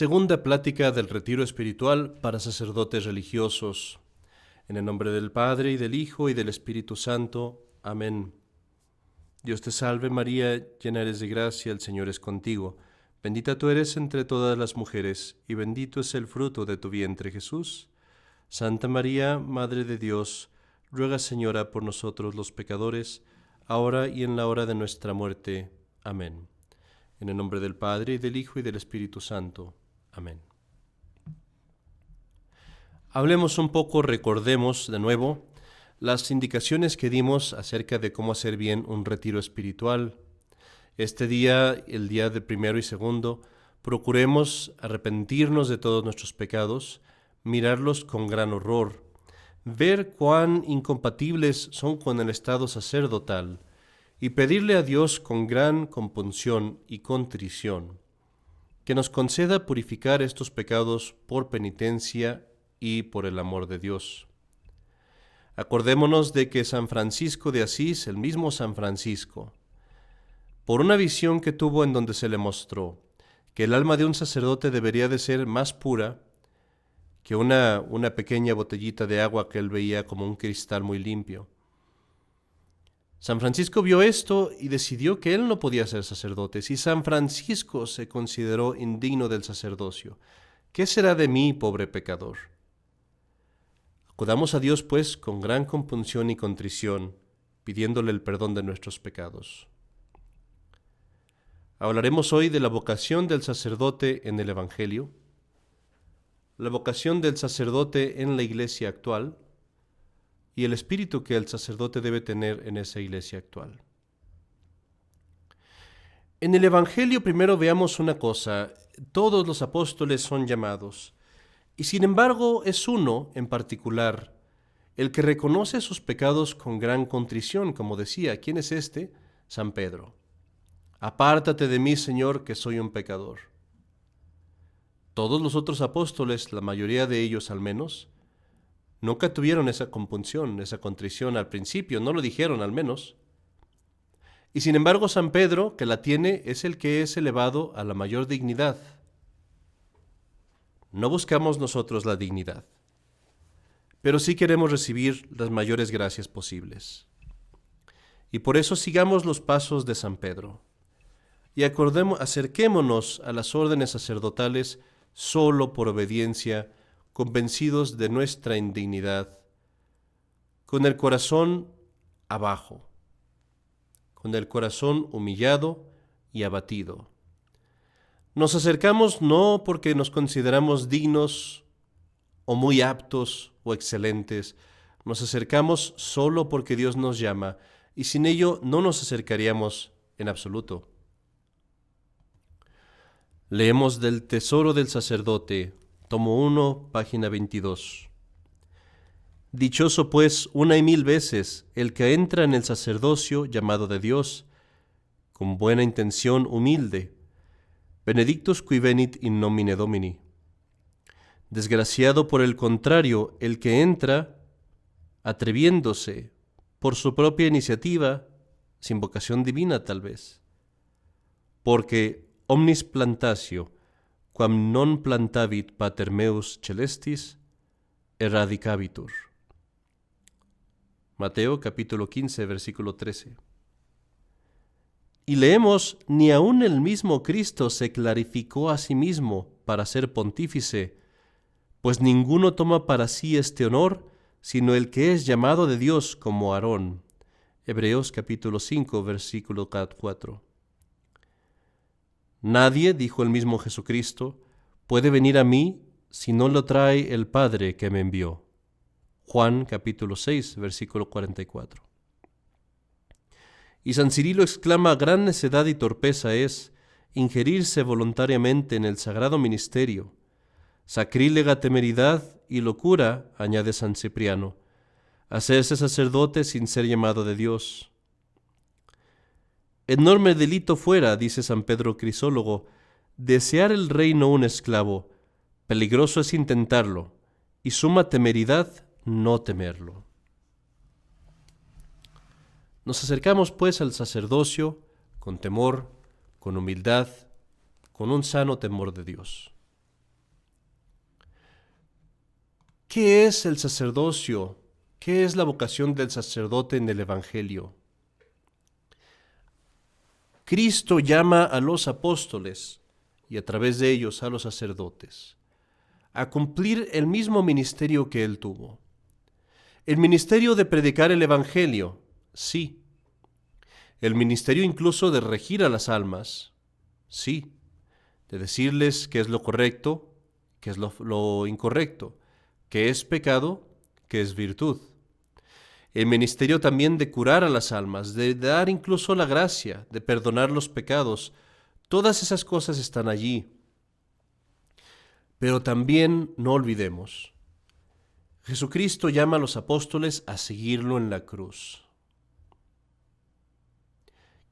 Segunda plática del retiro espiritual para sacerdotes religiosos. En el nombre del Padre, y del Hijo, y del Espíritu Santo. Amén. Dios te salve María, llena eres de gracia, el Señor es contigo. Bendita tú eres entre todas las mujeres, y bendito es el fruto de tu vientre, Jesús. Santa María, Madre de Dios, ruega, Señora, por nosotros los pecadores, ahora y en la hora de nuestra muerte. Amén. En el nombre del Padre, y del Hijo, y del Espíritu Santo. Amén. Hablemos un poco, recordemos de nuevo las indicaciones que dimos acerca de cómo hacer bien un retiro espiritual. Este día, el día de primero y segundo, procuremos arrepentirnos de todos nuestros pecados, mirarlos con gran horror, ver cuán incompatibles son con el estado sacerdotal y pedirle a Dios con gran compunción y contrición que nos conceda purificar estos pecados por penitencia y por el amor de Dios. Acordémonos de que San Francisco de Asís, el mismo San Francisco, por una visión que tuvo en donde se le mostró que el alma de un sacerdote debería de ser más pura que una pequeña botellita de agua que él veía como un cristal muy limpio. San Francisco vio esto y decidió que él no podía ser sacerdote. Si San Francisco se consideró indigno del sacerdocio, ¿qué será de mí, pobre pecador? Acudamos a Dios, pues, con gran compunción y contrición, pidiéndole el perdón de nuestros pecados. Hablaremos hoy de la vocación del sacerdote en el Evangelio, la vocación del sacerdote en la Iglesia actual, y el espíritu que el sacerdote debe tener en esa iglesia actual. En el Evangelio primero veamos una cosa: todos los apóstoles son llamados, y sin embargo es uno en particular el que reconoce sus pecados con gran contrición, como decía. ¿Quién es este? San Pedro. Apártate de mí, Señor, que soy un pecador. Todos los otros apóstoles, la mayoría de ellos al menos, nunca tuvieron esa compunción, esa contrición al principio, no lo dijeron al menos. Y sin embargo San Pedro, que la tiene, es el que es elevado a la mayor dignidad. No buscamos nosotros la dignidad, pero sí queremos recibir las mayores gracias posibles. Y por eso sigamos los pasos de San Pedro y acerquémonos a las órdenes sacerdotales solo por obediencia, convencidos de nuestra indignidad, con el corazón abajo, con el corazón humillado y abatido. Nos acercamos no porque nos consideramos dignos o muy aptos o excelentes, nos acercamos solo porque Dios nos llama, y sin ello no nos acercaríamos en absoluto. Leemos del Tesoro del Sacerdote, tomo 1, página 22. Dichoso, pues, una y mil veces el que entra en el sacerdocio llamado de Dios, con buena intención humilde. Benedictus qui venit in nomine Domini. Desgraciado, por el contrario, el que entra atreviéndose por su propia iniciativa, sin vocación divina tal vez. Porque omnis plantatio, quam non plantavit pater meus celestis, erradicabitur. Mateo capítulo 15, versículo 13. Y leemos: ni aun el mismo Cristo se clarificó a sí mismo para ser pontífice, pues ninguno toma para sí este honor, sino el que es llamado de Dios, como Aarón. Hebreos capítulo 5, versículo 4. Nadie, dijo el mismo Jesucristo, puede venir a mí si no lo trae el Padre que me envió. Juan capítulo 6, versículo 44. Y San Cirilo exclama: gran necedad y torpeza es ingerirse voluntariamente en el sagrado ministerio. Sacrílega temeridad y locura, añade San Cipriano, hacerse sacerdote sin ser llamado de Dios. Enorme delito fuera, dice San Pedro Crisólogo, desear el reino un esclavo. Peligroso es intentarlo, y suma temeridad no temerlo. Nos acercamos, pues, al sacerdocio con temor, con humildad, con un sano temor de Dios. ¿Qué es el sacerdocio? ¿Qué es la vocación del sacerdote en el Evangelio? Cristo llama a los apóstoles y a través de ellos a los sacerdotes a cumplir el mismo ministerio que él tuvo. El ministerio de predicar el Evangelio, sí. El ministerio incluso de regir a las almas, sí. De decirles qué es lo correcto, qué es lo incorrecto, qué es pecado, qué es virtud. El ministerio también de curar a las almas, de dar incluso la gracia, de perdonar los pecados. Todas esas cosas están allí. Pero también no olvidemos, Jesucristo llama a los apóstoles a seguirlo en la cruz.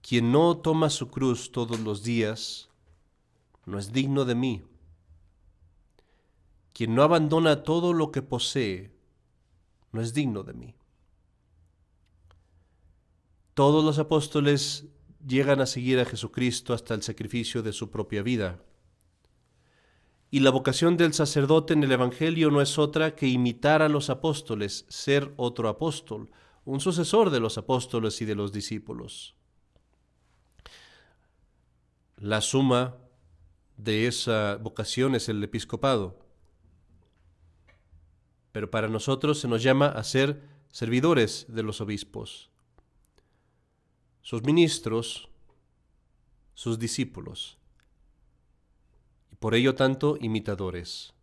Quien no toma su cruz todos los días no es digno de mí. Quien no abandona todo lo que posee no es digno de mí. Todos los apóstoles llegan a seguir a Jesucristo hasta el sacrificio de su propia vida. Y la vocación del sacerdote en el Evangelio no es otra que imitar a los apóstoles, ser otro apóstol, un sucesor de los apóstoles y de los discípulos. La suma de esa vocación es el episcopado. Pero para nosotros se nos llama a ser servidores de los obispos, sus ministros, sus discípulos, y por ello tanto imitadores.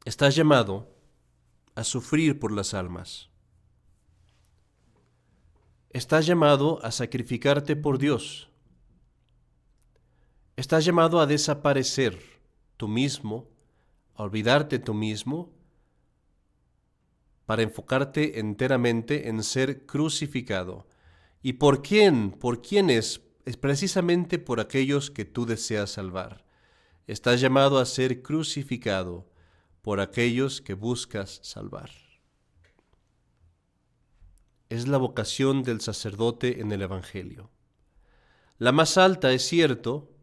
Estás llamado a sufrir por las almas. Estás llamado a sacrificarte por Dios. Estás llamado a desaparecer tú mismo, a olvidarte tú mismo, para enfocarte enteramente en ser crucificado. ¿Y por quién? ¿Por quién es? Es precisamente por aquellos que tú deseas salvar. Estás llamado a ser crucificado por aquellos que buscas salvar. Es la vocación del sacerdote en el Evangelio. La más alta, es cierto,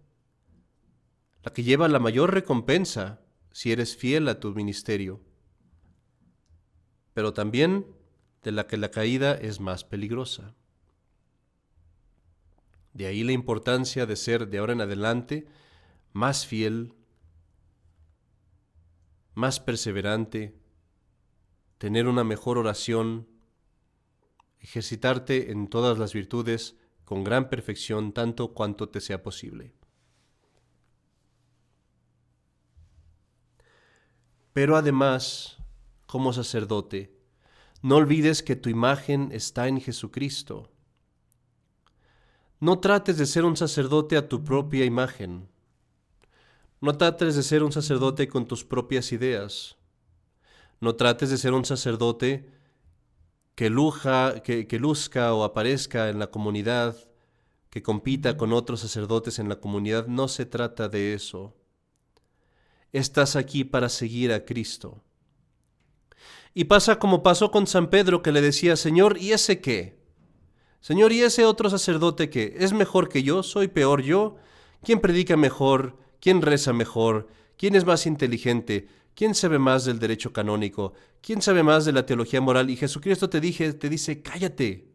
la que lleva la mayor recompensa si eres fiel a tu ministerio, pero también de la que la caída es más peligrosa. De ahí la importancia de ser de ahora en adelante más fiel, más perseverante, tener una mejor oración, ejercitarte en todas las virtudes con gran perfección tanto cuanto te sea posible. Pero además, como sacerdote, no olvides que tu imagen está en Jesucristo. No trates de ser un sacerdote a tu propia imagen. No trates de ser un sacerdote con tus propias ideas. No trates de ser un sacerdote que luzca o aparezca en la comunidad, que compita con otros sacerdotes en la comunidad. No se trata de eso. Estás aquí para seguir a Cristo. Y pasa como pasó con San Pedro, que le decía: Señor, ¿y ese qué? Señor, ¿y ese otro sacerdote qué? ¿Es mejor que yo? ¿Soy peor yo? ¿Quién predica mejor? ¿Quién reza mejor? ¿Quién es más inteligente? ¿Quién sabe más del derecho canónico? ¿Quién sabe más de la teología moral? Y Jesucristo te dice, cállate.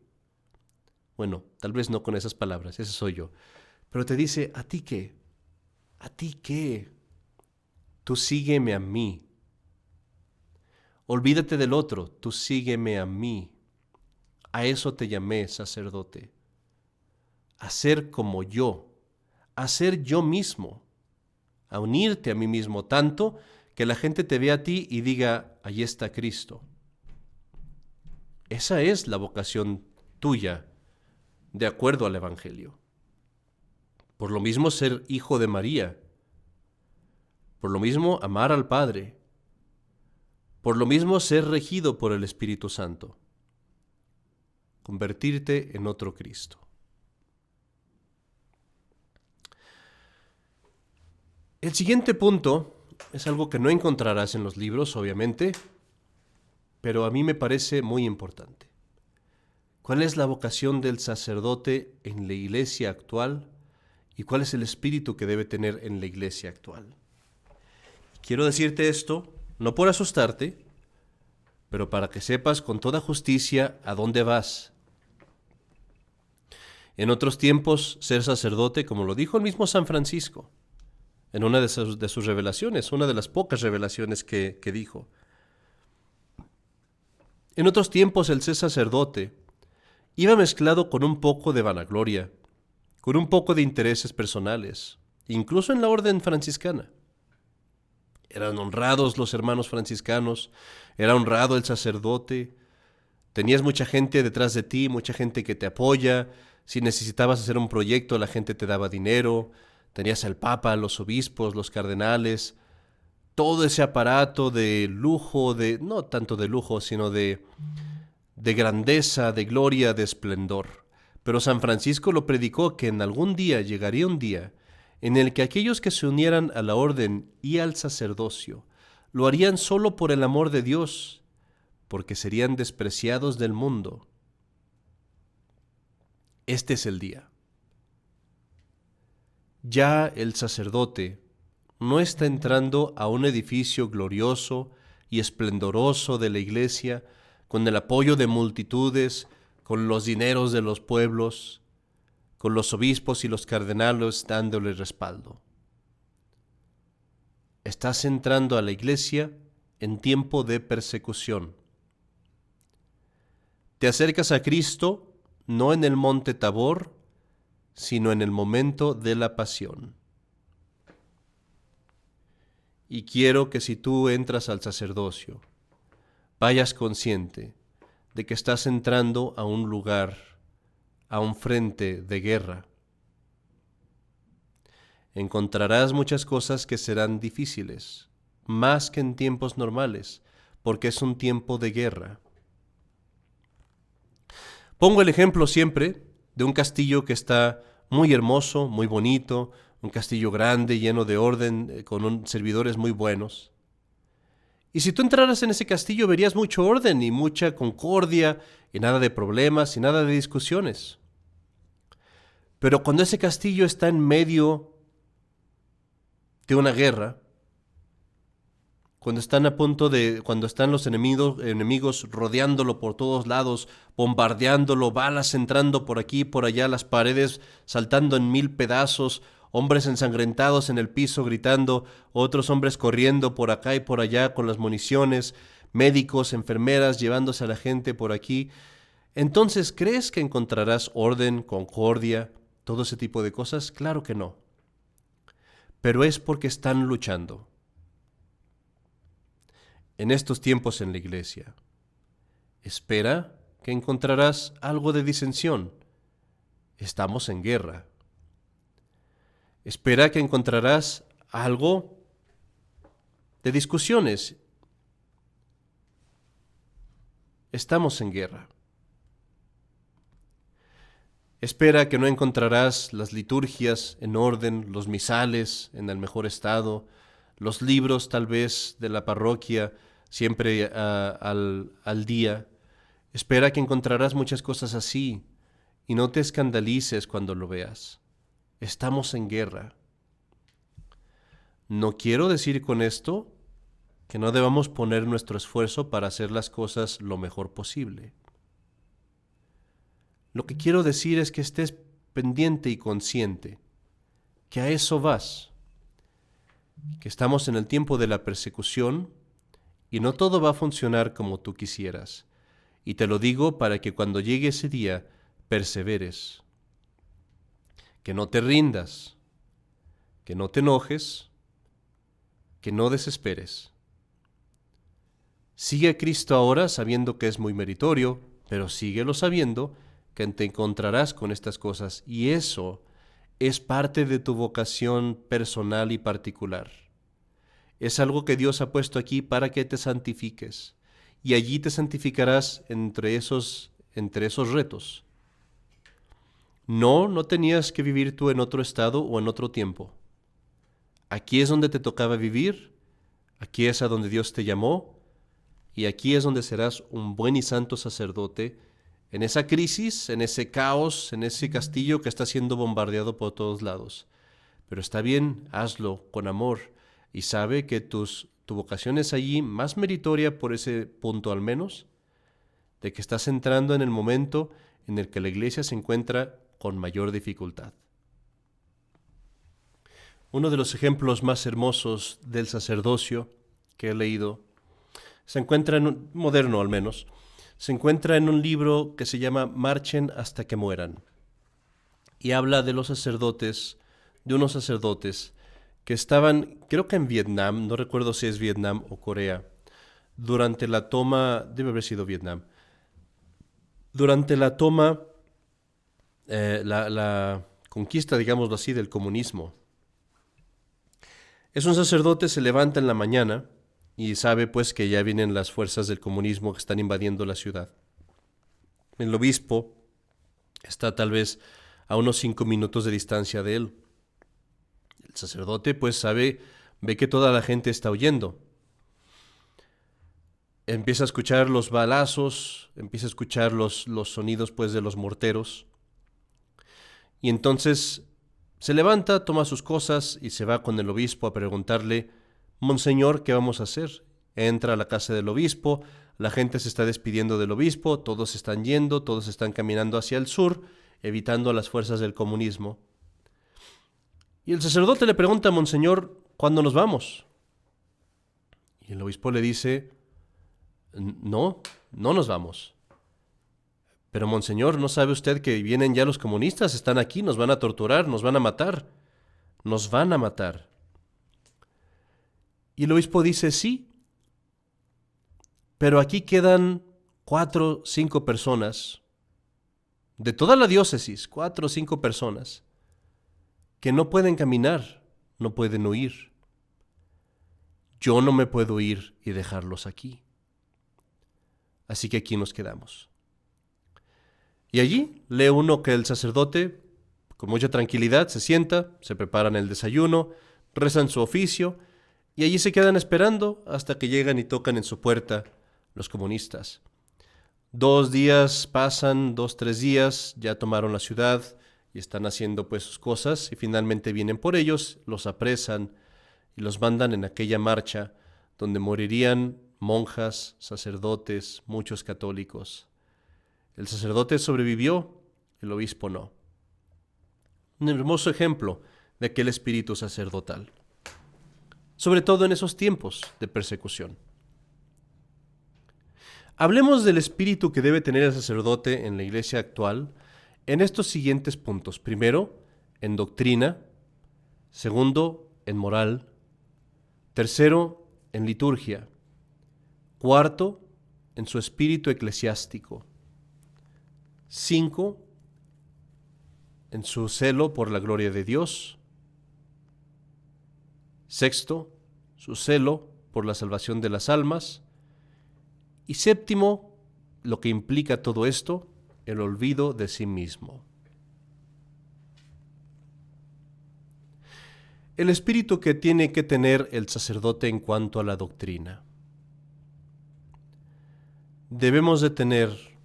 Bueno, tal vez no con esas palabras, ese soy yo. Pero te dice, ¿a ti qué? ¿A ti qué? Tú sígueme a mí. Olvídate del otro, tú sígueme a mí. A eso te llamé, sacerdote. A ser como yo, a ser yo mismo, a unirte a mí mismo, tanto que la gente te vea a ti y diga, allí está Cristo. Esa es la vocación tuya, de acuerdo al Evangelio. Por lo mismo ser hijo de María, por lo mismo amar al Padre, por lo mismo ser regido por el Espíritu Santo, convertirte en otro Cristo. El siguiente punto es algo que no encontrarás en los libros, obviamente, pero a mí me parece muy importante. ¿Cuál es la vocación del sacerdote en la iglesia actual y cuál es el espíritu que debe tener en la iglesia actual. Quiero decirte esto, no por asustarte, pero para que sepas con toda justicia a dónde vas. En otros tiempos, ser sacerdote, como lo dijo el mismo San Francisco, en una de sus revelaciones, una de las pocas revelaciones que dijo. En otros tiempos, el ser sacerdote iba mezclado con un poco de vanagloria, con un poco de intereses personales, incluso en la orden franciscana. Eran honrados los hermanos franciscanos, era honrado el sacerdote, tenías mucha gente detrás de ti, mucha gente que te apoya. Si necesitabas hacer un proyecto, la gente te daba dinero, tenías al Papa, los obispos, los cardenales, todo ese aparato de lujo, no tanto de lujo, sino de grandeza, de gloria, de esplendor. Pero San Francisco lo predicó que en algún día llegaría un día en el que aquellos que se unieran a la orden y al sacerdocio lo harían solo por el amor de Dios, porque serían despreciados del mundo. Este es el día. Ya el sacerdote no está entrando a un edificio glorioso y esplendoroso de la iglesia, con el apoyo de multitudes, con los dineros de los pueblos, con los obispos y los cardenales dándole respaldo. Estás entrando a la iglesia en tiempo de persecución. Te acercas a Cristo no en el monte Tabor, sino en el momento de la pasión. Y quiero que si tú entras al sacerdocio, vayas consciente de que estás entrando a un lugar, a un frente de guerra. Encontrarás muchas cosas que serán difíciles, más que en tiempos normales, porque es un tiempo de guerra. Pongo el ejemplo siempre de un castillo que está muy hermoso, muy bonito, un castillo grande, lleno de orden, con servidores muy buenos. Y si tú entraras en ese castillo verías mucho orden y mucha concordia, y nada de problemas y nada de discusiones. Pero cuando ese castillo está en medio de una guerra, cuando están los enemigos rodeándolo por todos lados, bombardeándolo, balas entrando por aquí y por allá, las paredes saltando en 1000 pedazos, hombres ensangrentados en el piso gritando, otros hombres corriendo por acá y por allá con las municiones, médicos, enfermeras llevándose a la gente por aquí. Entonces, ¿crees que encontrarás orden, concordia, todo ese tipo de cosas? Claro que no. Pero es porque están luchando. En estos tiempos en la iglesia, espera que encontrarás algo de disensión. Estamos en guerra. Espera que encontrarás algo de discusiones. Estamos en guerra. Espera que no encontrarás las liturgias en orden, los misales en el mejor estado, los libros tal vez de la parroquia siempre al día. Espera que encontrarás muchas cosas así y no te escandalices cuando lo veas. Estamos en guerra. No quiero decir con esto que no debamos poner nuestro esfuerzo para hacer las cosas lo mejor posible. Lo que quiero decir es que estés pendiente y consciente que a eso vas, que estamos en el tiempo de la persecución y no todo va a funcionar como tú quisieras. Y te lo digo para que cuando llegue ese día perseveres, que no te rindas, que no te enojes, que no desesperes. Sigue a Cristo ahora sabiendo que es muy meritorio, pero síguelo sabiendo que te encontrarás con estas cosas y eso es parte de tu vocación personal y particular. Es algo que Dios ha puesto aquí para que te santifiques y allí te santificarás entre esos retos. No tenías que vivir tú en otro estado o en otro tiempo. Aquí es donde te tocaba vivir, aquí es a donde Dios te llamó y aquí es donde serás un buen y santo sacerdote en esa crisis, en ese caos, en ese castillo que está siendo bombardeado por todos lados. Pero está bien, hazlo con amor y sabe que tu vocación es allí más meritoria por ese punto al menos, de que estás entrando en el momento en el que la iglesia se encuentra con mayor dificultad. Uno de los ejemplos más hermosos del sacerdocio que he leído se encuentra moderno al menos, se encuentra en un libro que se llama Marchen hasta que mueran, y habla de los sacerdotes, de unos sacerdotes que estaban, creo que en Vietnam, no recuerdo si es Vietnam o Corea, durante la toma, debe haber sido Vietnam, durante la toma, la conquista, digámoslo así, del comunismo. Es un sacerdote, se levanta en la mañana y sabe pues que ya vienen las fuerzas del comunismo que están invadiendo la ciudad. El obispo está tal vez a unos 5 minutos de distancia de él. El sacerdote pues ve que toda la gente está huyendo. Empieza a escuchar los balazos, empieza a escuchar los sonidos pues de los morteros. Y entonces se levanta, toma sus cosas y se va con el obispo a preguntarle: Monseñor, ¿qué vamos a hacer? Entra a la casa del obispo, la gente se está despidiendo del obispo, todos están yendo, todos están caminando hacia el sur, evitando a las fuerzas del comunismo. Y el sacerdote le pregunta: Monseñor, ¿cuándo nos vamos? Y el obispo le dice: no nos vamos. Pero Monseñor, ¿no sabe usted que vienen ya los comunistas? Están aquí, nos van a torturar, nos van a matar. Nos van a matar. Y el obispo dice: sí, pero aquí quedan 4 o 5 personas, de toda la diócesis, 4 o 5 personas, que no pueden caminar, no pueden huir. Yo no me puedo ir y dejarlos aquí. Así que aquí nos quedamos. Y allí lee uno que el sacerdote, con mucha tranquilidad, se sienta, se preparan el desayuno, rezan su oficio, y allí se quedan esperando hasta que llegan y tocan en su puerta los comunistas. 2 días pasan, 2, 3 días, ya tomaron la ciudad y están haciendo pues sus cosas, y finalmente vienen por ellos, los apresan y los mandan en aquella marcha donde morirían monjas, sacerdotes, muchos católicos. El sacerdote sobrevivió, el obispo no. Un hermoso ejemplo de aquel espíritu sacerdotal, sobre todo en esos tiempos de persecución. Hablemos del espíritu que debe tener el sacerdote en la iglesia actual en estos siguientes puntos. Primero, en doctrina. Segundo, en moral. Tercero, en liturgia. Cuarto, en su espíritu eclesiástico. 5, en su celo por la gloria de Dios. Sexto, su celo por la salvación de las almas. Y séptimo, lo que implica todo esto, el olvido de sí mismo. El espíritu que tiene que tener el sacerdote en cuanto a la doctrina. Debemos de tener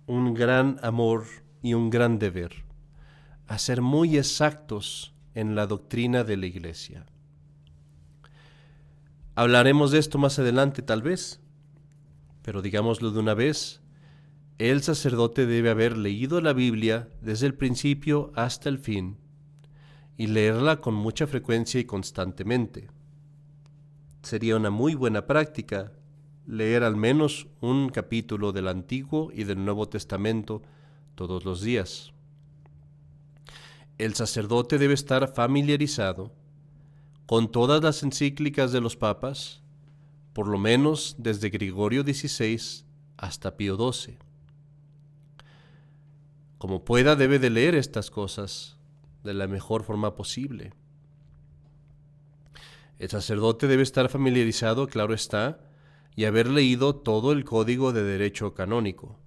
un gran amor y un gran deber a ser muy exactos en la doctrina de la Iglesia. Hablaremos de esto más adelante tal vez, pero digámoslo de una vez: el sacerdote debe haber leído la Biblia desde el principio hasta el fin y leerla con mucha frecuencia y constantemente. Sería una muy buena práctica leer al menos un capítulo del Antiguo y del Nuevo Testamento todos los días. El sacerdote debe estar familiarizado con todas las encíclicas de los papas, por lo menos desde Gregorio XVI hasta Pío XII. Como pueda, debe de leer estas cosas de la mejor forma posible. El sacerdote debe estar familiarizado, claro está, y haber leído todo el Código de Derecho Canónico,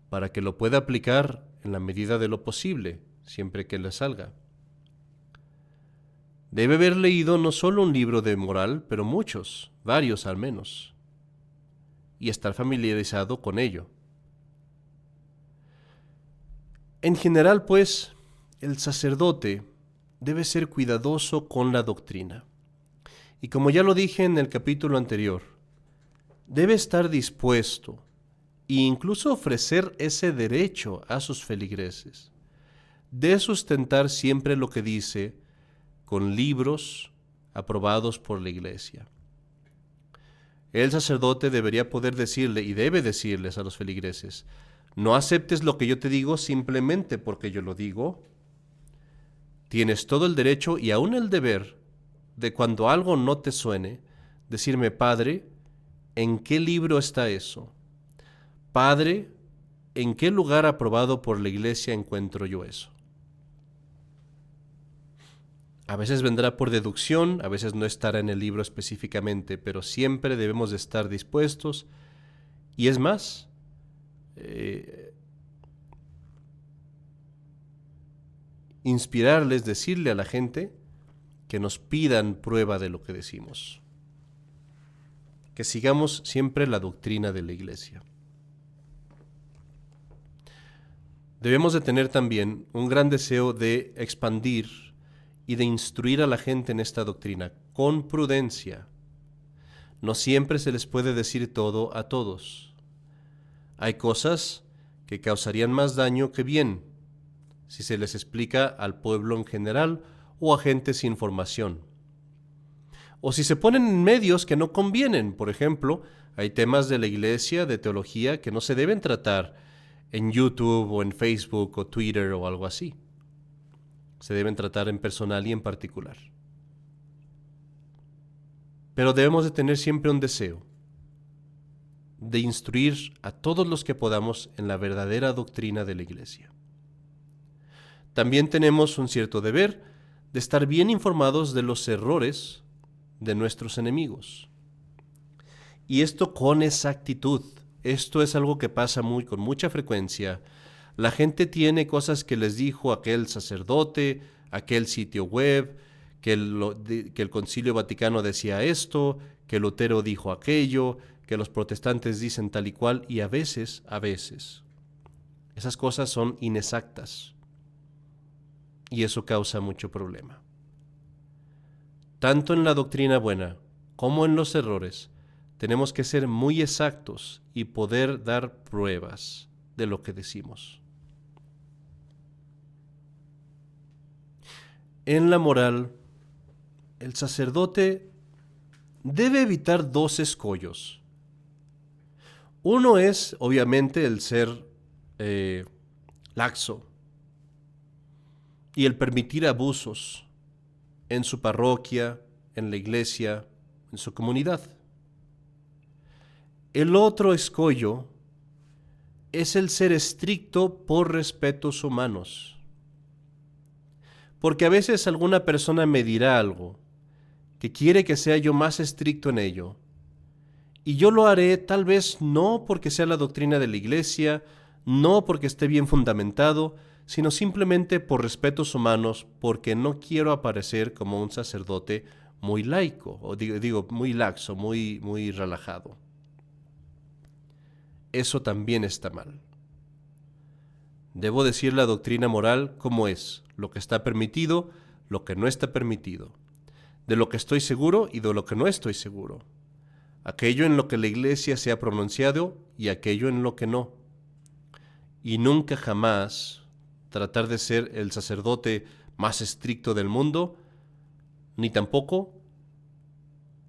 para que lo pueda aplicar en la medida de lo posible, siempre que le salga. Debe haber leído no solo un libro de moral, pero muchos, varios al menos, y estar familiarizado con ello. En general, pues, el sacerdote debe ser cuidadoso con la doctrina. Y como ya lo dije en el capítulo anterior, debe estar dispuesto e incluso ofrecer ese derecho a sus feligreses de sustentar siempre lo que dice con libros aprobados por la Iglesia. El sacerdote debería poder decirle y debe decirles a los feligreses: no aceptes lo que yo te digo simplemente porque yo lo digo. Tienes todo el derecho y aún el deber de, cuando algo no te suene, decirme: Padre, ¿en qué libro está eso? Padre, ¿en qué lugar aprobado por la Iglesia encuentro yo eso? A veces vendrá por deducción, a veces no estará en el libro específicamente, pero siempre debemos de estar dispuestos. Y es más, inspirarles, decirle a la gente que nos pidan prueba de lo que decimos, que sigamos siempre la doctrina de la Iglesia. Debemos de tener también un gran deseo de expandir y de instruir a la gente en esta doctrina con prudencia. No siempre se les puede decir todo a todos. Hay cosas que causarían más daño que bien si se les explica al pueblo en general o a gente sin formación. O si se ponen en medios que no convienen. Por ejemplo, hay temas de la Iglesia, de teología, que no se deben tratar en YouTube o en Facebook o Twitter o algo así. Se deben tratar en personal y en particular. Pero debemos de tener siempre un deseo de instruir a todos los que podamos en la verdadera doctrina de la Iglesia. También tenemos un cierto deber de estar bien informados de los errores de nuestros enemigos. Y esto con exactitud. Esto es algo que pasa con mucha frecuencia. La gente tiene cosas que les dijo aquel sacerdote, aquel sitio web, que el Concilio Vaticano decía esto, que Lutero dijo aquello, que los protestantes dicen tal y cual, y a veces, esas cosas son inexactas. Y eso causa mucho problema. Tanto en la doctrina buena como en los errores, tenemos que ser muy exactos y poder dar pruebas de lo que decimos. En la moral, el sacerdote debe evitar dos escollos. Uno es, obviamente, el ser laxo y el permitir abusos en su parroquia, en la iglesia, en su comunidad. El otro escollo es el ser estricto por respetos humanos. Porque a veces alguna persona me dirá algo que quiere que sea yo más estricto en ello. Y yo lo haré tal vez no porque sea la doctrina de la Iglesia, no porque esté bien fundamentado, sino simplemente por respetos humanos, porque no quiero aparecer como un sacerdote muy laico, o digo muy laxo, muy relajado. Eso también está mal. Debo decir la doctrina moral como es, lo que está permitido, lo que no está permitido, de lo que estoy seguro y de lo que no estoy seguro, aquello en lo que la Iglesia se ha pronunciado y aquello en lo que no. Y nunca jamás tratar de ser el sacerdote más estricto del mundo, ni tampoco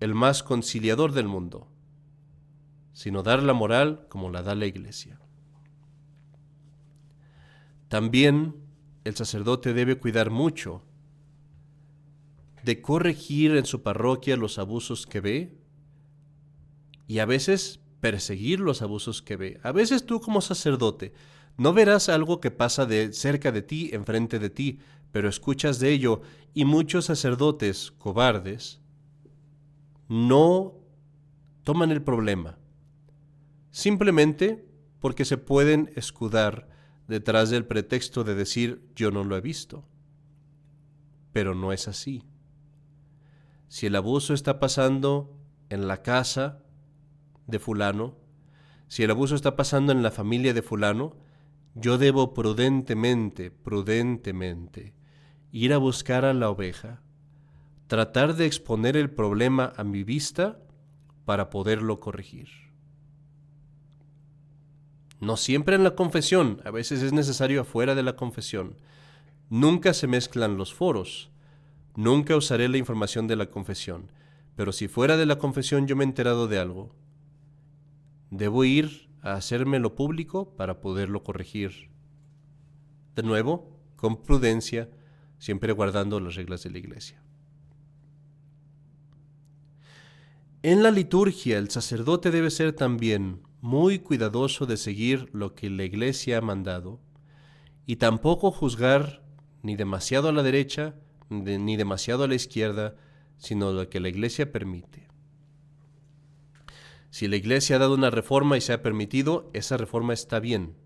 el más conciliador del mundo, sino dar la moral como la da la Iglesia. También el sacerdote debe cuidar mucho de corregir en su parroquia los abusos que ve y a veces perseguir los abusos que ve. A veces tú como sacerdote no verás algo que pasa de cerca de ti, enfrente de ti, pero escuchas de ello y muchos sacerdotes cobardes no toman el problema, simplemente porque se pueden escudar detrás del pretexto de decir yo no lo he visto. Pero no es así. Si el abuso está pasando en la casa de fulano, si el abuso está pasando en la familia de fulano, yo debo prudentemente, ir a buscar a la oveja, tratar de exponer el problema a mi vista para poderlo corregir. No siempre en la confesión, a veces es necesario afuera de la confesión. Nunca se mezclan los foros, nunca usaré la información de la confesión, pero si fuera de la confesión yo me he enterado de algo, debo ir a hacérmelo público para poderlo corregir. De nuevo, con prudencia, siempre guardando las reglas de la iglesia. En la liturgia, el sacerdote debe ser también muy cuidadoso de seguir lo que la iglesia ha mandado y tampoco juzgar ni demasiado a la derecha ni demasiado a la izquierda, sino lo que la iglesia permite. Si la iglesia ha dado una reforma y se ha permitido, esa reforma está bien.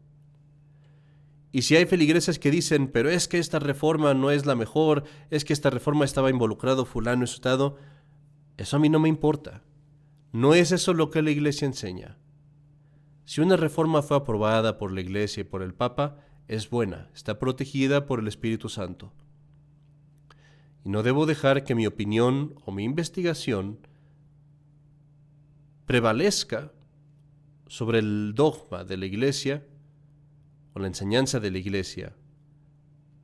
Y si hay feligreses que dicen, pero es que esta reforma no es la mejor, es que esta reforma estaba involucrado fulano y sutano, eso a mí no me importa. No es eso lo que la iglesia enseña. Si una reforma fue aprobada por la iglesia y por el Papa, es buena, está protegida por el Espíritu Santo. Y no debo dejar que mi opinión o mi investigación prevalezca sobre el dogma de la iglesia o la enseñanza de la iglesia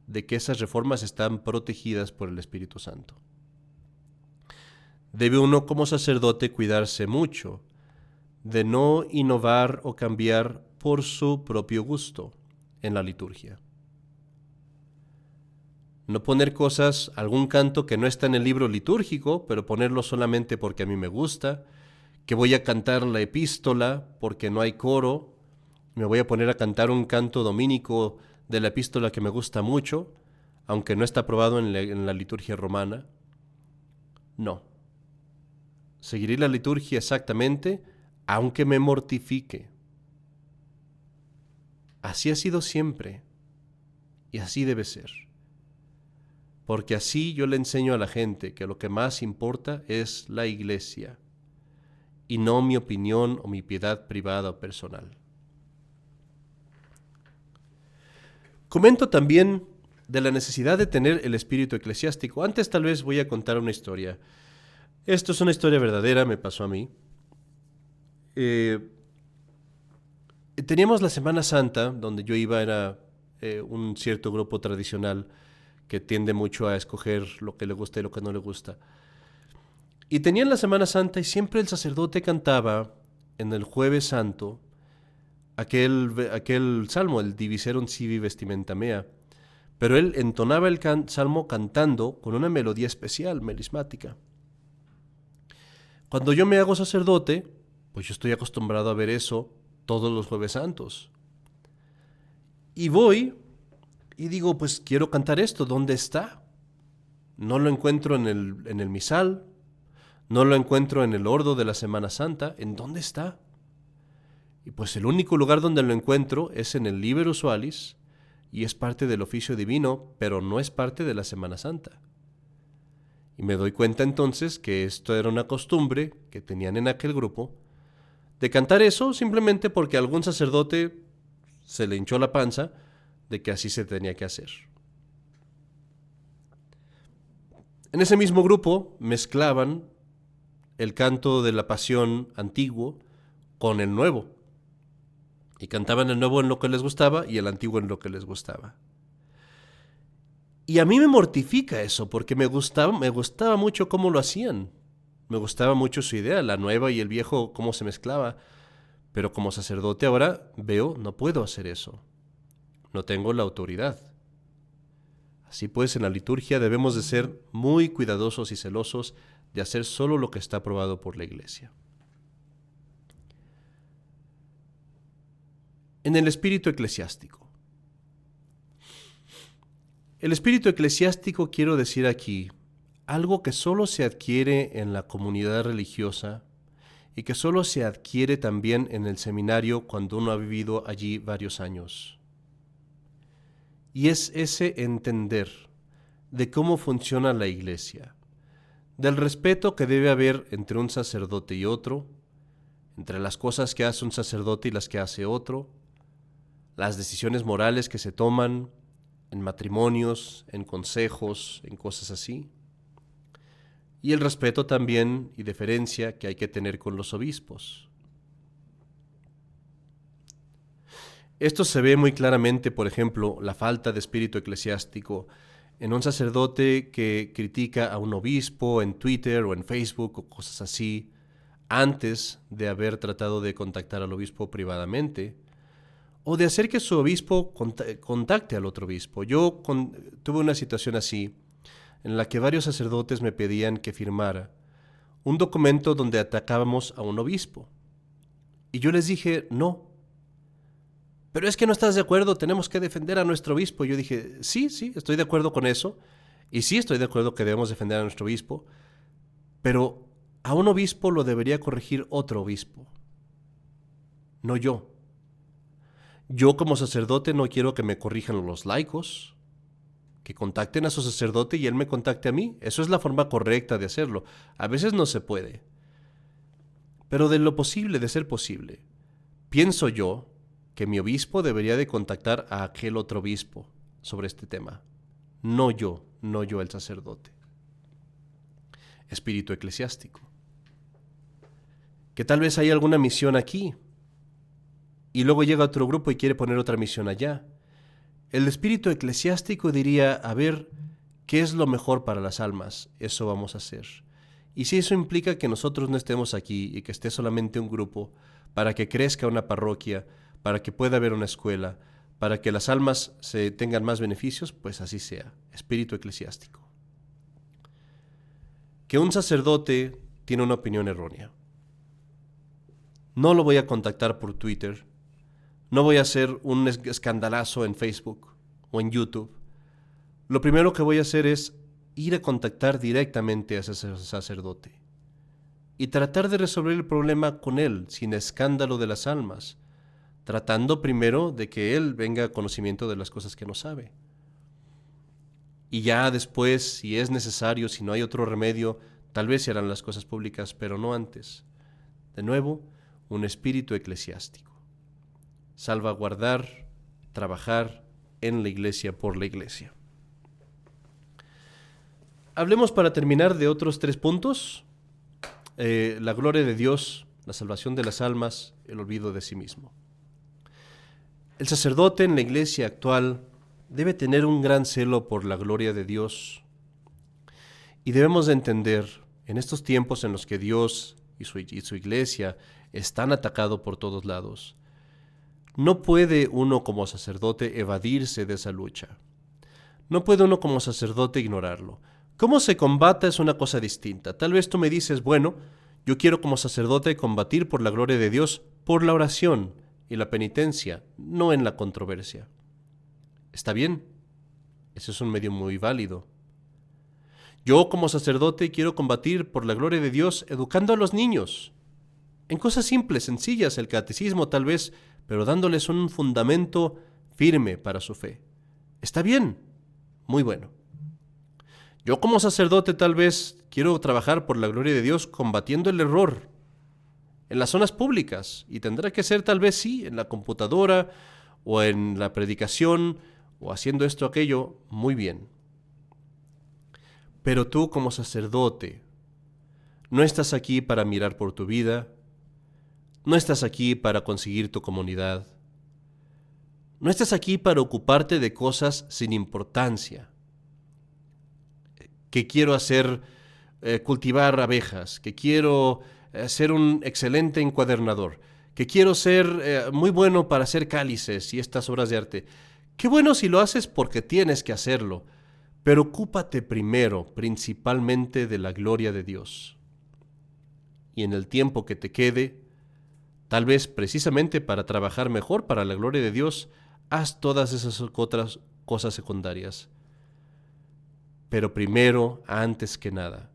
de que esas reformas están protegidas por el Espíritu Santo. Debe uno como sacerdote cuidarse mucho de no innovar o cambiar por su propio gusto en la liturgia. No poner cosas, algún canto que no está en el libro litúrgico, pero ponerlo solamente porque a mí me gusta, que voy a cantar la epístola porque no hay coro, me voy a poner a cantar un canto dominico de la epístola que me gusta mucho, aunque no está aprobado en la liturgia romana. No. Seguiré la liturgia exactamente, aunque me mortifique. Así ha sido siempre, y así debe ser. Porque así yo le enseño a la gente que lo que más importa es la iglesia, y no mi opinión o mi piedad privada o personal. Comento también de la necesidad de tener el espíritu eclesiástico. Antes tal vez voy a contar una historia. Esto es una historia verdadera, me pasó a mí. Teníamos la Semana Santa, donde yo iba, era un cierto grupo tradicional que tiende mucho a escoger lo que le gusta y lo que no le gusta. Y tenían la Semana Santa y siempre el sacerdote cantaba en el Jueves Santo aquel salmo, el Diviserum sibi vestimenta mea. Pero él entonaba el salmo cantando con una melodía especial, melismática. Cuando yo me hago sacerdote, pues yo estoy acostumbrado a ver eso todos los Jueves Santos. Y voy y digo, pues quiero cantar esto, ¿dónde está? No lo encuentro en el misal, no lo encuentro en el ordo de la Semana Santa, ¿en dónde está? Y pues el único lugar donde lo encuentro es en el Liber Usualis, y es parte del oficio divino, pero no es parte de la Semana Santa. Y me doy cuenta entonces que esto era una costumbre que tenían en aquel grupo, de cantar eso simplemente porque a algún sacerdote se le hinchó la panza de que así se tenía que hacer. En ese mismo grupo mezclaban el canto de la Pasión antiguo con el nuevo. Y cantaban el nuevo en lo que les gustaba y el antiguo en lo que les gustaba. Y a mí me mortifica eso, porque me gustaba mucho cómo lo hacían. Me gustaba mucho su idea, la nueva y el viejo, cómo se mezclaba. Pero como sacerdote ahora veo, no puedo hacer eso. No tengo la autoridad. Así pues, en la liturgia debemos de ser muy cuidadosos y celosos de hacer solo lo que está aprobado por la Iglesia. En el espíritu eclesiástico. El espíritu eclesiástico, quiero decir aquí, algo que solo se adquiere en la comunidad religiosa y que solo se adquiere también en el seminario cuando uno ha vivido allí varios años. Y es ese entender de cómo funciona la Iglesia, del respeto que debe haber entre un sacerdote y otro, entre las cosas que hace un sacerdote y las que hace otro, las decisiones morales que se toman en matrimonios, en consejos, en cosas así. Y el respeto también y deferencia que hay que tener con los obispos. Esto se ve muy claramente, por ejemplo, la falta de espíritu eclesiástico en un sacerdote que critica a un obispo en Twitter o en Facebook o cosas así, antes de haber tratado de contactar al obispo privadamente, o de hacer que su obispo contacte al otro obispo. Tuve una situación así, en la que varios sacerdotes me pedían que firmara un documento donde atacábamos a un obispo. Y yo les dije, no. Pero es que no estás de acuerdo, tenemos que defender a nuestro obispo. Yo dije, sí, estoy de acuerdo con eso. Y sí estoy de acuerdo que debemos defender a nuestro obispo. Pero a un obispo lo debería corregir otro obispo, no yo. Yo como sacerdote no quiero que me corrijan los laicos, que contacten a su sacerdote y él me contacte a mí. Eso es la forma correcta de hacerlo. A veces no se puede. Pero de lo posible, de ser posible, pienso yo que mi obispo debería de contactar a aquel otro obispo sobre este tema. No yo el sacerdote. Espíritu eclesiástico. Que tal vez hay alguna misión aquí y luego llega otro grupo y quiere poner otra misión allá. El espíritu eclesiástico diría, a ver, ¿qué es lo mejor para las almas? Eso vamos a hacer. Y si eso implica que nosotros no estemos aquí y que esté solamente un grupo, para que crezca una parroquia, para que pueda haber una escuela, para que las almas tengan más beneficios, pues así sea. Espíritu eclesiástico. Que un sacerdote tiene una opinión errónea. No lo voy a contactar por Twitter. No voy a hacer un escandalazo en Facebook o en YouTube. Lo primero que voy a hacer es ir a contactar directamente a ese sacerdote y tratar de resolver el problema con él, sin escándalo de las almas, tratando primero de que él venga a conocimiento de las cosas que no sabe. Y ya después, si es necesario, si no hay otro remedio, tal vez se harán las cosas públicas, pero no antes. De nuevo, un espíritu eclesiástico. Salvaguardar, trabajar en la iglesia por la iglesia. Hablemos para terminar de otros 3 puntos. La gloria de Dios, la salvación de las almas, el olvido de sí mismo. El sacerdote en la iglesia actual debe tener un gran celo por la gloria de Dios. Y debemos de entender, en estos tiempos en los que Dios y su iglesia están atacados por todos lados, no puede uno como sacerdote evadirse de esa lucha. No puede uno como sacerdote ignorarlo. Cómo se combata es una cosa distinta. Tal vez tú me dices, bueno, yo quiero como sacerdote combatir por la gloria de Dios por la oración y la penitencia, no en la controversia. Está bien, ese es un medio muy válido. Yo como sacerdote quiero combatir por la gloria de Dios educando a los niños, en cosas simples, sencillas, el catecismo tal vez, pero dándoles un fundamento firme para su fe. Está bien, muy bueno. Yo como sacerdote tal vez quiero trabajar por la gloria de Dios combatiendo el error en las zonas públicas, y tendrá que ser tal vez sí, en la computadora o en la predicación o haciendo esto o aquello, muy bien. Pero tú como sacerdote no estás aquí para mirar por tu vida, no estás aquí para conseguir tu comunidad, no estás aquí para ocuparte de cosas sin importancia. Que quiero hacer, cultivar abejas, que quiero ser un excelente encuadernador, que quiero ser muy bueno para hacer cálices y estas obras de arte. Qué bueno si lo haces porque tienes que hacerlo, pero ocúpate primero, principalmente, de la gloria de Dios. Y en el tiempo que te quede, tal vez precisamente para trabajar mejor para la gloria de Dios, haz todas esas otras cosas secundarias. Pero primero, antes que nada,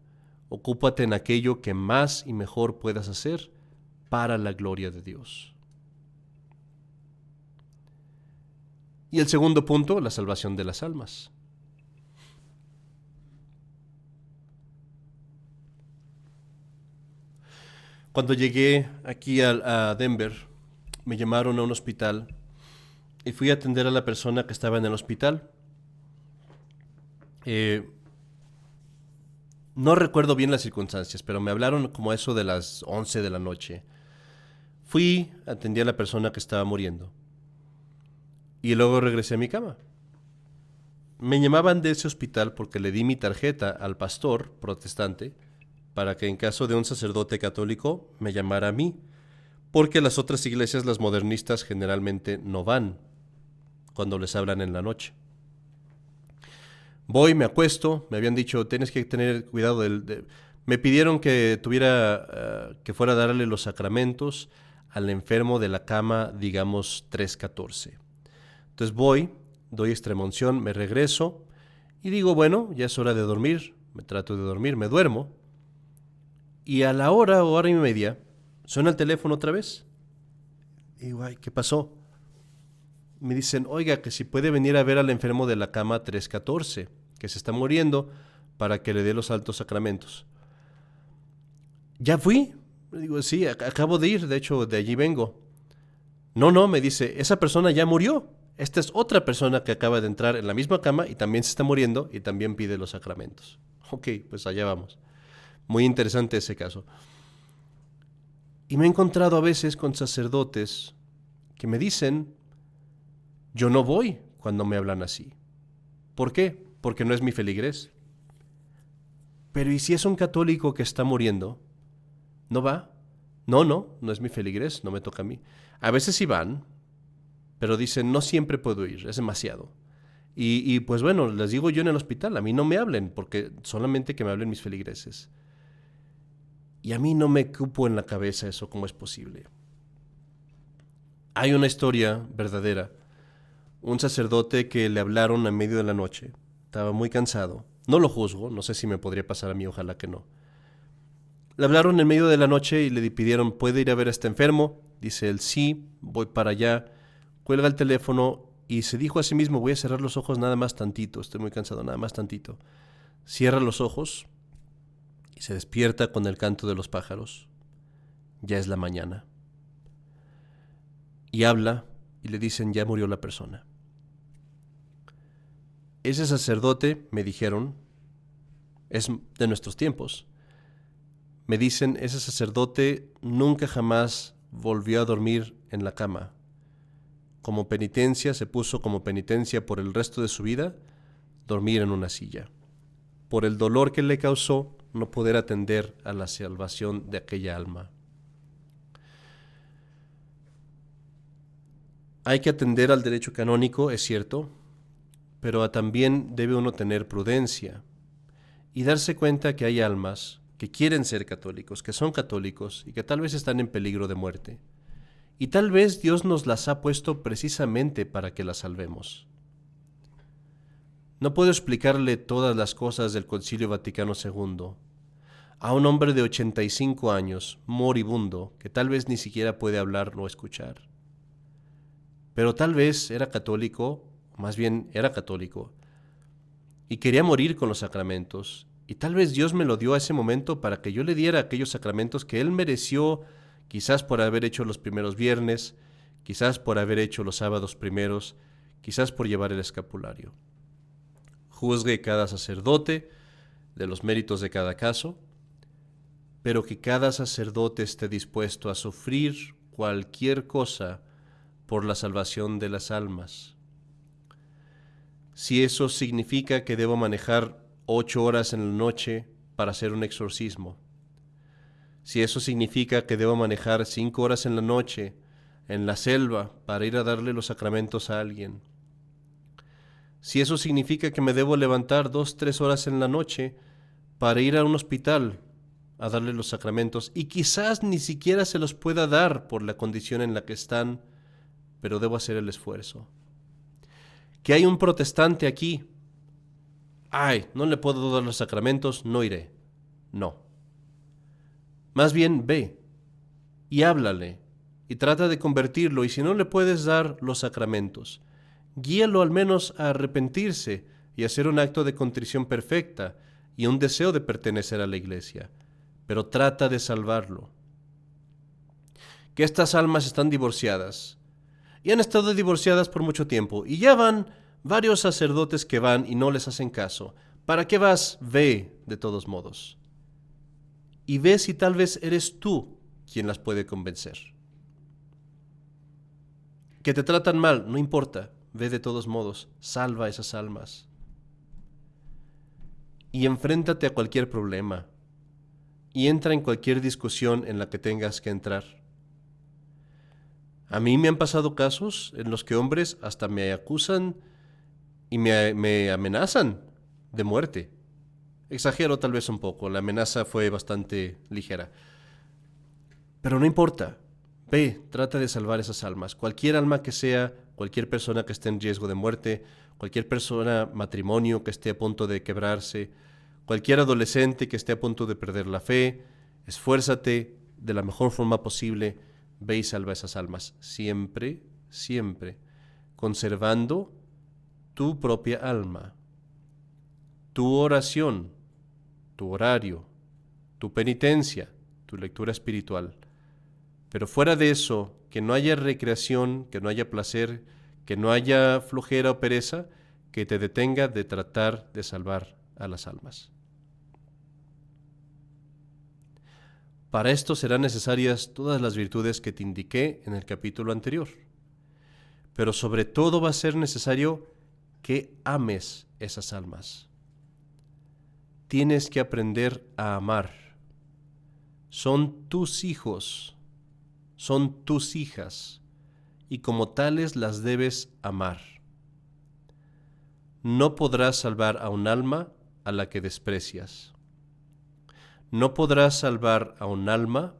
ocúpate en aquello que más y mejor puedas hacer para la gloria de Dios. Y el segundo punto, la salvación de las almas. Cuando llegué aquí a Denver, me llamaron a un hospital y fui a atender a la persona que estaba en el hospital. No recuerdo bien las circunstancias, pero me hablaron como eso de las 11 de la noche. Fui, atendí a la persona que estaba muriendo y luego regresé a mi cama. Me llamaban de ese hospital porque le di mi tarjeta al pastor protestante para que en caso de un sacerdote católico me llamara a mí, porque las otras iglesias, las modernistas, generalmente no van cuando les hablan en la noche. Voy, me acuesto, me habían dicho, tienes que tener cuidado me pidieron que que fuera a darle los sacramentos al enfermo de la cama, digamos, 314. Entonces voy, doy extremunción, me regreso y digo, bueno, ya es hora de dormir, me trato de dormir, me duermo. Y a la hora o hora y media, suena el teléfono otra vez. Y digo, ay, ¿qué pasó? Me dicen, oiga, que si puede venir a ver al enfermo de la cama 314, que se está muriendo, para que le dé los altos sacramentos. ¿Ya fui? Le digo, sí, acabo de ir, de hecho, de allí vengo. No, me dice, esa persona ya murió. Esta es otra persona que acaba de entrar en la misma cama y también se está muriendo y también pide los sacramentos. Ok, pues allá vamos. Muy interesante ese caso. Y me he encontrado a veces con sacerdotes que me dicen, yo no voy cuando me hablan así. ¿Por qué? Porque no es mi feligres. Pero ¿y si es un católico que está muriendo? ¿No va? No es mi feligres, no me toca a mí. A veces sí van, pero dicen, no siempre puedo ir, es demasiado. Y pues bueno, les digo yo en el hospital, a mí no me hablen, porque solamente que me hablen mis feligreses. Y a mí no me cupo en la cabeza eso, cómo es posible. Hay una historia verdadera. Un sacerdote que le hablaron en medio de la noche, estaba muy cansado. No lo juzgo, no sé si me podría pasar a mí, ojalá que no. Le hablaron en medio de la noche y le pidieron, ¿puede ir a ver a este enfermo? Dice él, sí, voy para allá. Cuelga el teléfono y se dijo a sí mismo, voy a cerrar los ojos nada más tantito, estoy muy cansado, nada más tantito. Cierra los ojos y se despierta con el canto de los pájaros. Ya es la mañana. Y habla y le dicen, ya murió la persona. Ese sacerdote, me dijeron, es de nuestros tiempos. Me dicen, ese sacerdote nunca jamás volvió a dormir en la cama. Como penitencia, se puso como penitencia por el resto de su vida dormir en una silla, por el dolor que le causó no poder atender a la salvación de aquella alma. Hay que atender al derecho canónico, es cierto, pero también debe uno tener prudencia y darse cuenta que hay almas que quieren ser católicos, que son católicos y que tal vez están en peligro de muerte. Y tal vez Dios nos las ha puesto precisamente para que las salvemos. No puedo explicarle todas las cosas del Concilio Vaticano II a un hombre de 85 años, moribundo, que tal vez ni siquiera puede hablar o escuchar. Pero tal vez era católico, más bien era católico, y quería morir con los sacramentos, y tal vez Dios me lo dio a ese momento para que yo le diera aquellos sacramentos que él mereció, quizás por haber hecho los primeros viernes, quizás por haber hecho los sábados primeros, quizás por llevar el escapulario. Juzgue cada sacerdote de los méritos de cada caso, pero que cada sacerdote esté dispuesto a sufrir cualquier cosa por la salvación de las almas. Si eso significa que debo manejar 8 horas en la noche para hacer un exorcismo, si eso significa que debo manejar 5 horas en la noche en la selva para ir a darle los sacramentos a alguien, si eso significa que me debo levantar 2-3 horas en la noche para ir a un hospital a darle los sacramentos y quizás ni siquiera se los pueda dar por la condición en la que están, pero debo hacer el esfuerzo. Que hay un protestante aquí. Ay, no le puedo dar los sacramentos, no iré. No. Más bien ve y háblale y trata de convertirlo, y si no le puedes dar los sacramentos, guíalo al menos a arrepentirse y hacer un acto de contrición perfecta y un deseo de pertenecer a la iglesia, pero trata de salvarlo. Que estas almas están divorciadas y han estado divorciadas por mucho tiempo, y ya van varios sacerdotes que van y no les hacen caso. ¿Para qué vas? Ve de todos modos. Y ve si tal vez eres tú quien las puede convencer. Que te tratan mal, no importa, ve de todos modos, salva esas almas. Y enfréntate a cualquier problema, y entra en cualquier discusión en la que tengas que entrar. A mí me han pasado casos en los que hombres hasta me acusan y me amenazan de muerte. Exagero tal vez un poco, la amenaza fue bastante ligera. Pero no importa, ve, trata de salvar esas almas. Cualquier alma que sea, cualquier persona que esté en riesgo de muerte, cualquier persona, matrimonio que esté a punto de quebrarse, cualquier adolescente que esté a punto de perder la fe, esfuérzate de la mejor forma posible, ve y salva esas almas. Siempre, siempre, conservando tu propia alma, tu oración, tu horario, tu penitencia, tu lectura espiritual. Pero fuera de eso, que no haya recreación, que no haya placer, que no haya flojera o pereza que te detenga de tratar de salvar a las almas. Para esto serán necesarias todas las virtudes que te indiqué en el capítulo anterior. Pero sobre todo va a ser necesario que ames esas almas. Tienes que aprender a amar. Son tus hijos, son tus hijas, y como tales las debes amar. No podrás salvar a un alma a la que desprecias. No podrás salvar a un alma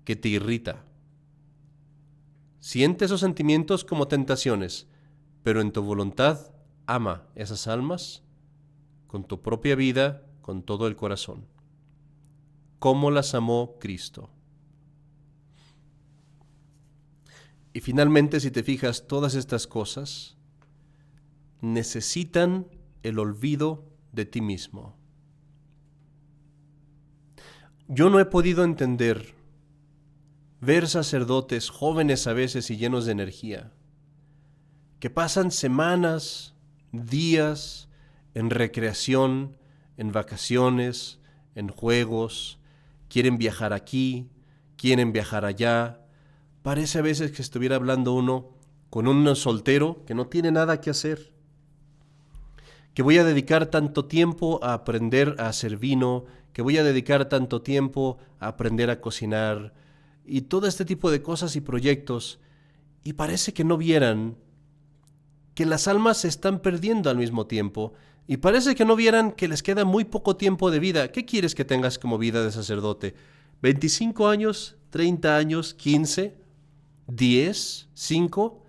que te irrita. Siente esos sentimientos como tentaciones, pero en tu voluntad ama esas almas con tu propia vida, con todo el corazón. Como las amó Cristo. Y finalmente, si te fijas, todas estas cosas necesitan el olvido de ti mismo. Yo no he podido entender ver sacerdotes jóvenes a veces y llenos de energía, que pasan semanas, días en recreación, en vacaciones, en juegos, quieren viajar aquí, quieren viajar allá. Parece a veces que estuviera hablando uno con un soltero que no tiene nada que hacer. Que voy a dedicar tanto tiempo a aprender a hacer vino, que voy a dedicar tanto tiempo a aprender a cocinar, y todo este tipo de cosas y proyectos, y parece que no vieran que las almas se están perdiendo al mismo tiempo, y parece que no vieran que les queda muy poco tiempo de vida. ¿Qué quieres que tengas como vida de sacerdote? ¿25 años? ¿30 años? ¿15? ¿10? ¿5?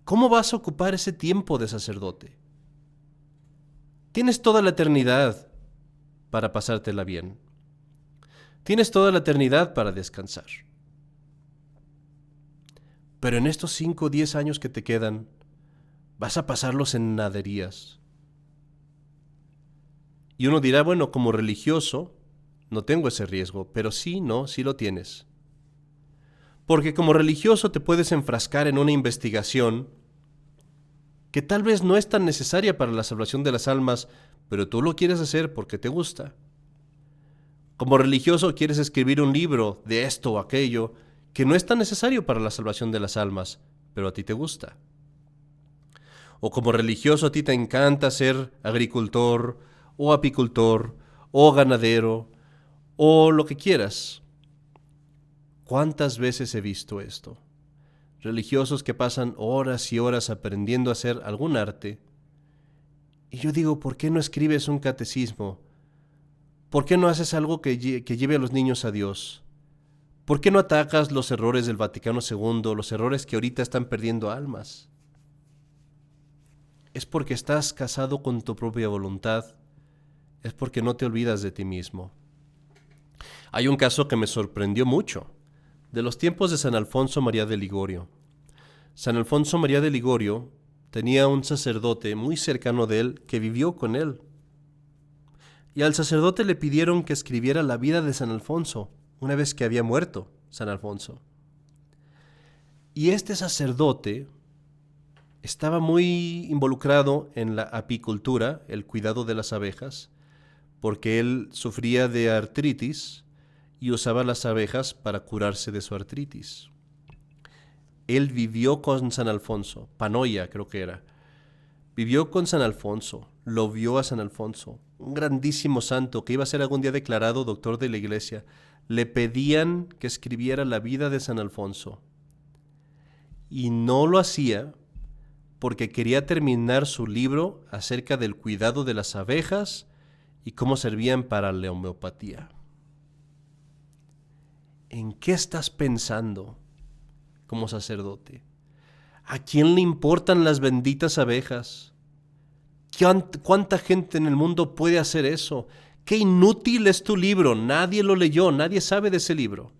¿Cómo vas a ocupar ese tiempo de sacerdote? Tienes toda la eternidad para pasártela bien. Tienes toda la eternidad para descansar. Pero en estos 5 o 10 años que te quedan, vas a pasarlos en naderías. Y uno dirá, bueno, como religioso, no tengo ese riesgo, pero sí lo tienes. Porque como religioso te puedes enfrascar en una investigación que tal vez no es tan necesaria para la salvación de las almas, pero tú lo quieres hacer porque te gusta. Como religioso quieres escribir un libro de esto o aquello que no es tan necesario para la salvación de las almas, pero a ti te gusta. O como religioso a ti te encanta ser agricultor o apicultor o ganadero o lo que quieras. ¿Cuántas veces he visto esto? Religiosos que pasan horas y horas aprendiendo a hacer algún arte. Y yo digo, ¿por qué no escribes un catecismo? ¿Por qué no haces algo que lleve a los niños a Dios? ¿Por qué no atacas los errores del Vaticano II, los errores que ahorita están perdiendo almas? Es porque estás casado con tu propia voluntad, es porque no te olvidas de ti mismo. Hay un caso que me sorprendió mucho, de los tiempos de San Alfonso María de Ligorio. San Alfonso María de Ligorio tenía un sacerdote muy cercano de él que vivió con él. Y al sacerdote le pidieron que escribiera la vida de San Alfonso, una vez que había muerto San Alfonso. Y este sacerdote estaba muy involucrado en la apicultura, el cuidado de las abejas, porque él sufría de artritis y usaba las abejas para curarse de su artritis. Él vivió con San Alfonso, Panoya creo que era. Vivió con San Alfonso, lo vio a San Alfonso, un grandísimo santo que iba a ser algún día declarado doctor de la Iglesia. Le pedían que escribiera la vida de San Alfonso y no lo hacía porque quería terminar su libro acerca del cuidado de las abejas y cómo servían para la homeopatía. ¿En qué estás pensando como sacerdote? ¿A quién le importan las benditas abejas? ¿Cuánta gente en el mundo puede hacer eso? ¡Qué inútil es tu libro! Nadie lo leyó, nadie sabe de ese libro.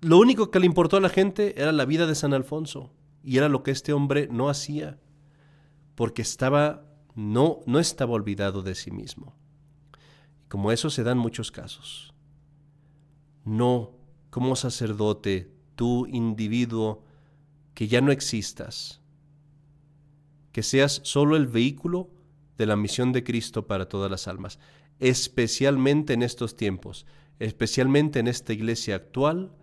Lo único que le importó a la gente era la vida de San Alfonso, y era lo que este hombre no hacía, porque no estaba olvidado de sí mismo. Y como eso se dan muchos casos. No, como sacerdote, tú individuo, que ya no existas, que seas solo el vehículo de la misión de Cristo para todas las almas, especialmente en estos tiempos, especialmente en esta iglesia actual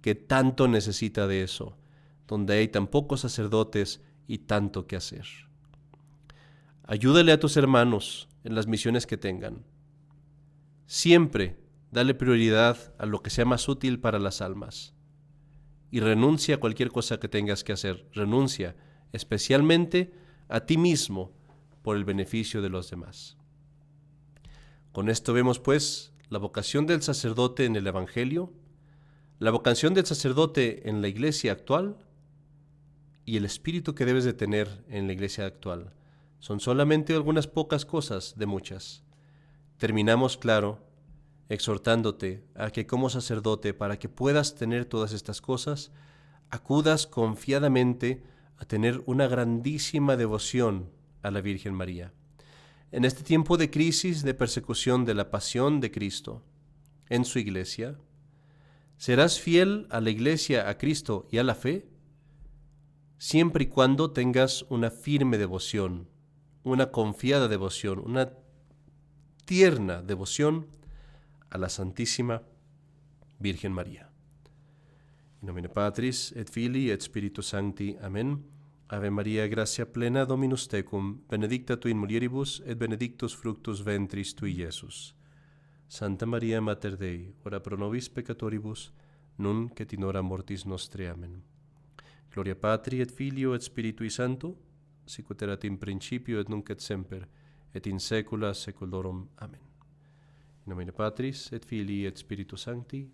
que tanto necesita de eso, donde hay tan pocos sacerdotes y tanto que hacer. Ayúdale a tus hermanos en las misiones que tengan. Siempre dale prioridad a lo que sea más útil para las almas. Y renuncia a cualquier cosa que tengas que hacer. Renuncia especialmente a ti mismo por el beneficio de los demás. Con esto vemos pues la vocación del sacerdote en el Evangelio, la vocación del sacerdote en la iglesia actual y el espíritu que debes de tener en la iglesia actual. Son solamente algunas pocas cosas de muchas. Terminamos, claro, exhortándote a que como sacerdote, para que puedas tener todas estas cosas, acudas confiadamente a tener una grandísima devoción a la Virgen María. En este tiempo de crisis, de persecución de la pasión de Cristo en su iglesia, ¿serás fiel a la iglesia, a Cristo y a la fe? Siempre y cuando tengas una firme devoción, una confiada devoción, una tierna devoción a la Santísima Virgen María. In nomine Patris et Filii et Spiritus Sancti. Amen. Ave Maria, gratia plena, Dominus tecum, benedicta tu in mulieribus et benedictus fructus ventris tui, Iesus. Santa Maria Mater Dei, ora pro nobis peccatoribus, nunc et in hora mortis nostre. Amen. Gloria Patri et Filio et Spiritui Sancto, sic ut erat in principio et nunc et semper, et in saecula saeculorum. Amen. In nomine Patris et Filii et Spiritus Sancti.